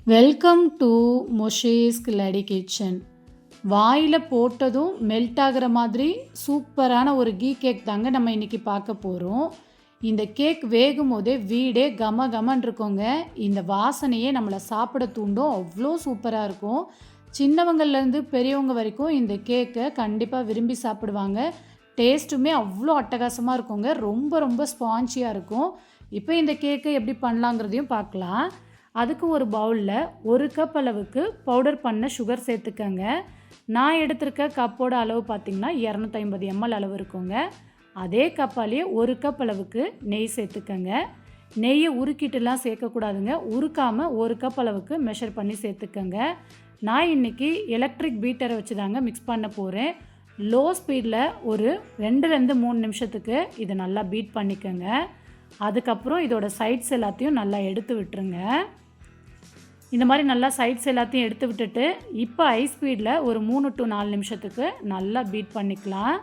Welcome to மொஷேஸ் கில்லாடி kitchen. வாயில் போட்டதும் மெல்ட் ஆகிற மாதிரி சூப்பரான ஒரு கீ கேக் தாங்க நம்ம இன்றைக்கி பார்க்க போகிறோம். இந்த கேக் வேகும் போதே வீடே கம கமன் இருக்குங்க. இந்த வாசனையே நம்மளை சாப்பிட தூண்டும். அவ்வளோ சூப்பராக இருக்கும். சின்னவங்கள்லேருந்து பெரியவங்க வரைக்கும் இந்த கேக்கை கண்டிப்பாக விரும்பி சாப்பிடுவாங்க. டேஸ்ட்டுமே அவ்வளோ அட்டகாசமாக இருக்குங்க. ரொம்ப ரொம்ப ஸ்பான்ச்சியாக இருக்கும். இப்போ இந்த கேக்கை எப்படி பண்ணலாங்கிறதையும் பார்க்கலாம். அதுக்கு ஒரு பவுலில் 1 கப் அளவுக்கு பவுடர் பண்ண சுகர் சேர்த்துக்கங்க. நான் எடுத்திருக்க கப்போட அளவு பார்த்திங்கன்னா 250 ml அளவு இருக்குங்க. அதே கப்பாலேயே 1 கப் அளவுக்கு நெய் சேர்த்துக்கங்க. நெய்யை உருக்கிட்டுலாம் சேர்க்கக்கூடாதுங்க. உருக்காமல் 1 கப் அளவுக்கு மெஷர் பண்ணி சேர்த்துக்கங்க. நான் இன்றைக்கி எலக்ட்ரிக் பீட்டரை வச்சு தாங்க மிக்ஸ் பண்ண போகிறேன். லோ ஸ்பீடில் ஒரு 2-3 நிமிஷத்துக்கு இதை நல்லா பீட் பண்ணிக்கோங்க. அதுக்கப்புறம் இதோட சைட்ஸ் எல்லாத்தையும் நல்லா எடுத்து விட்டுருங்க. இந்த மாதிரி நல்லா சைட்ஸ் எல்லாத்தையும் எடுத்து விட்டுட்டு இப்போ ஹை ஸ்பீடில் ஒரு 3 to 4 நிமிஷத்துக்கு நல்லா பீட் பண்ணிக்கலாம்.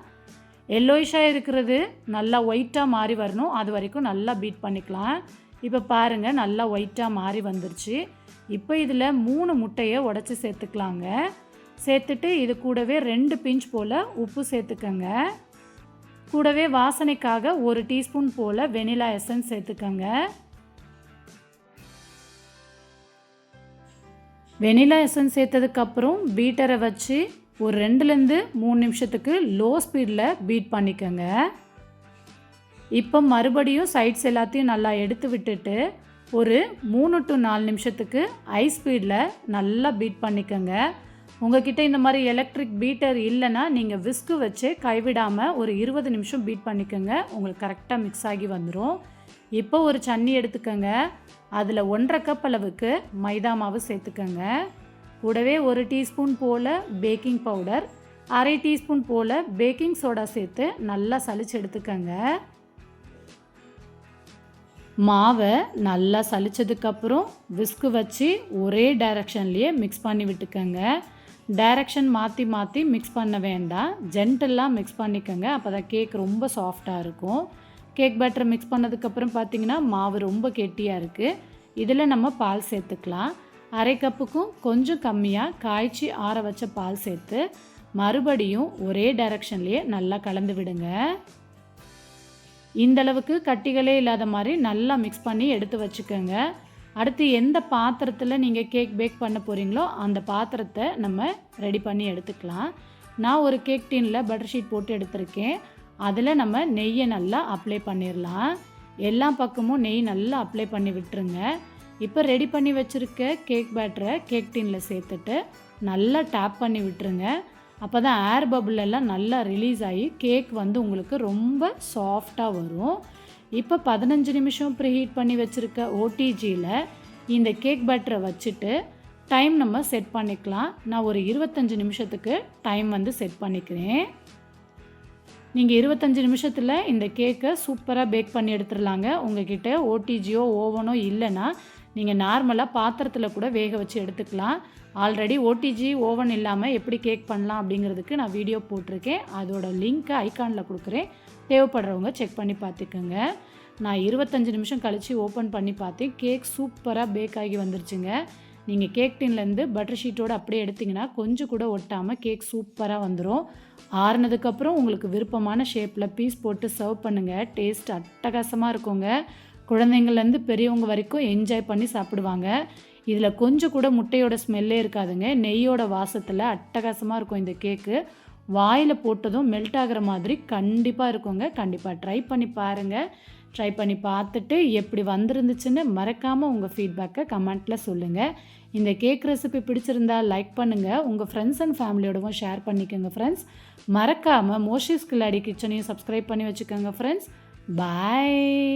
எல்லோயிஷாக இருக்கிறது நல்லா ஒயிட்டாக மாறி வரணும். அது வரைக்கும் நல்லா பீட் பண்ணிக்கலாம். இப்போ பாருங்கள், நல்லா ஒயிட்டாக மாறி வந்துருச்சு. இப்போ இதில் 3 முட்டையை உடச்சி சேர்த்துக்கலாங்க. சேர்த்துட்டு இது கூடவே 2 பிஞ்ச் போல் உப்பு சேர்த்துக்கங்க. கூடவே வாசனைக்காக 1 டீஸ்பூன் போல் வெனிலா எசன்ஸ் சேர்த்துக்கங்க. வெனிலா எசன்ஸ் சேர்த்ததுக்கப்புறம் பீட்டரை வச்சு ஒரு 2-3 நிமிஷத்துக்கு லோ ஸ்பீடில் பீட் பண்ணிக்கோங்க. இப்போ மறுபடியும் சைட்ஸ் எல்லாத்தையும் நல்லா எடுத்து விட்டுட்டு ஒரு 3 to 4 நிமிஷத்துக்கு ஹை ஸ்பீடில் நல்லா பீட் பண்ணிக்கோங்க. உங்கள்கிட்ட இந்த மாதிரி எலக்ட்ரிக் பீட்டர் இல்லைன்னா நீங்கள் விஸ்கு வச்சு கைவிடாமல் ஒரு 20 நிமிஷம் பீட் பண்ணிக்கோங்க. உங்களுக்கு கரெக்டாக மிக்ஸ் ஆகி வந்துடும். இப்போ ஒரு சன்னி எடுத்துக்கோங்க. அதில் 1.5 கப் அளவுக்கு மைதா மாவு சேர்த்துக்கோங்க. கூடவே 1 டீஸ்பூன் போல் பேக்கிங் பவுடர், 1/2 டீஸ்பூன் போல் பேக்கிங் சோடா சேர்த்து நல்லா சலிச்சு எடுத்துக்கோங்க. மாவை நல்லா சலிச்சதுக்கப்புறம் விஸ்கு வச்சு ஒரே டைரக்ஷன்லேயே மிக்ஸ் பண்ணி விட்டுக்கோங்க. டைரக்ஷன் மாற்றி மாற்றி மிக்ஸ் பண்ண வேண்டாம். ஜென்டலாக மிக்ஸ் பண்ணிக்கோங்க. அப்போ தான் கேக் ரொம்ப சாஃப்டாக இருக்கும். கேக் பேட்டரை மிக்ஸ் பண்ணதுக்கப்புறம் பார்த்திங்கன்னா மாவு ரொம்ப கெட்டியாக இருக்குது. இதில் நம்ம பால் சேர்த்துக்கலாம். 1/2 கப்புக்கும் கொஞ்சம் கம்மியாக காய்ச்சி ஆற வச்ச பால் சேர்த்து மறுபடியும் ஒரே டைரக்ஷன்லேயே நல்லா கலந்து விடுங்க. இந்தளவுக்கு கட்டிகளே இல்லாத மாதிரி நல்லா மிக்ஸ் பண்ணி எடுத்து வச்சுக்கோங்க. அடுத்து எந்த பாத்திரத்தில் நீங்கள் கேக் பேக் பண்ண போகிறீங்களோ அந்த பாத்திரத்தை நம்ம ரெடி பண்ணி எடுத்துக்கலாம். நான் ஒரு கேக் டின்னில் பட்டர் ஷீட் போட்டு எடுத்திருக்கேன். அதில் நம்ம நெய்யை நல்லா அப்ளை பண்ணிடலாம். எல்லா பக்கமும் நெய் நல்லா அப்ளை பண்ணி விட்டுருங்க. இப்போ ரெடி பண்ணி வச்சுருக்க கேக் பேட்டரை கேக் டின்னில் சேர்த்துட்டு நல்லா டேப் பண்ணி விட்டுருங்க. அப்போ தான் ஏர் பபுள் எல்லாம் நல்லா ரிலீஸ் ஆகி கேக் வந்து உங்களுக்கு ரொம்ப சாஃப்டாக வரும். இப்போ 15 நிமிஷம் ப்ரீஹீட் பண்ணி வச்சுருக்க ஓடிஜியில் இந்த கேக் பேட்டரை வச்சுட்டு டைம் நம்ம செட் பண்ணிக்கலாம். நான் ஒரு 25 நிமிஷத்துக்கு டைம் வந்து செட் பண்ணிக்கிறேன். நீங்கள் 25 நிமிஷத்தில் இந்த கேக்கை சூப்பராக பேக் பண்ணி எடுத்துடலாங்க. உங்கள்கிட்ட ஓடிஜியோ ஓவனோ இல்லைன்னா நீங்கள் நார்மலாக பாத்திரத்தில் கூட வேக வச்சு எடுத்துக்கலாம். ஆல்ரெடி ஓடிஜி ஓவன் இல்லாமல் எப்படி கேக் பண்ணலாம் அப்படிங்கிறதுக்கு நான் வீடியோ போட்டிருக்கேன். அதோட லிங்க்கை ஐக்கானில் கொடுக்குறேன். தேவைப்படுறவங்க செக் பண்ணி பார்த்துக்கோங்க. நான் 25 நிமிஷம் கழித்து ஓப்பன் பண்ணி பார்த்தேன். கேக் சூப்பராக பேக் ஆகி வந்துருச்சுங்க. நீங்கள் கேக் டின்லேருந்து பட்டர் ஷீட்டோடு அப்படியே எடுத்திங்கன்னா கொஞ்சம் கூட ஒட்டாமல் கேக் சூப்பராக வந்துடும். ஆறுனதுக்கப்புறம் உங்களுக்கு விருப்பமான ஷேப்பில் பீஸ் போட்டு சர்வ் பண்ணுங்கள். டேஸ்ட் அட்டகாசமாக இருக்குங்க. குழந்தைங்கள்லேருந்து பெரியவங்க வரைக்கும் என்ஜாய் பண்ணி சாப்பிடுவாங்க. இதில் கொஞ்சம் கூட முட்டையோட ஸ்மெல்லே இருக்காதுங்க. நெய்யோட வாசத்தில் அட்டகாசமாக இருக்கும் இந்த கேக்கு. வாயில் போட்டதும் மெல்ட் ஆகிற மாதிரி கண்டிப்பாக இருக்குங்க. கண்டிப்பாக ட்ரை பண்ணி பாருங்கள். ட்ரை பண்ணி பார்த்துட்டு எப்படி வந்திருந்துச்சுன்னு மறக்காமல் உங்கள் ஃபீட்பேக்கை கமெண்ட்டில் சொல்லுங்கள். இந்த கேக் ரெசிபி பிடிச்சிருந்தால் லைக் பண்ணுங்கள். உங்கள் ஃப்ரெண்ட்ஸ் அண்ட் ஃபேமிலியோடவும் ஷேர் பண்ணிக்கோங்க ஃப்ரெண்ட்ஸ். மறக்காமல் மோஷேஸ் கில்லாடி கிச்சனையும் சப்ஸ்கிரைப் பண்ணி வச்சுக்கோங்க ஃப்ரெண்ட்ஸ். பாய்.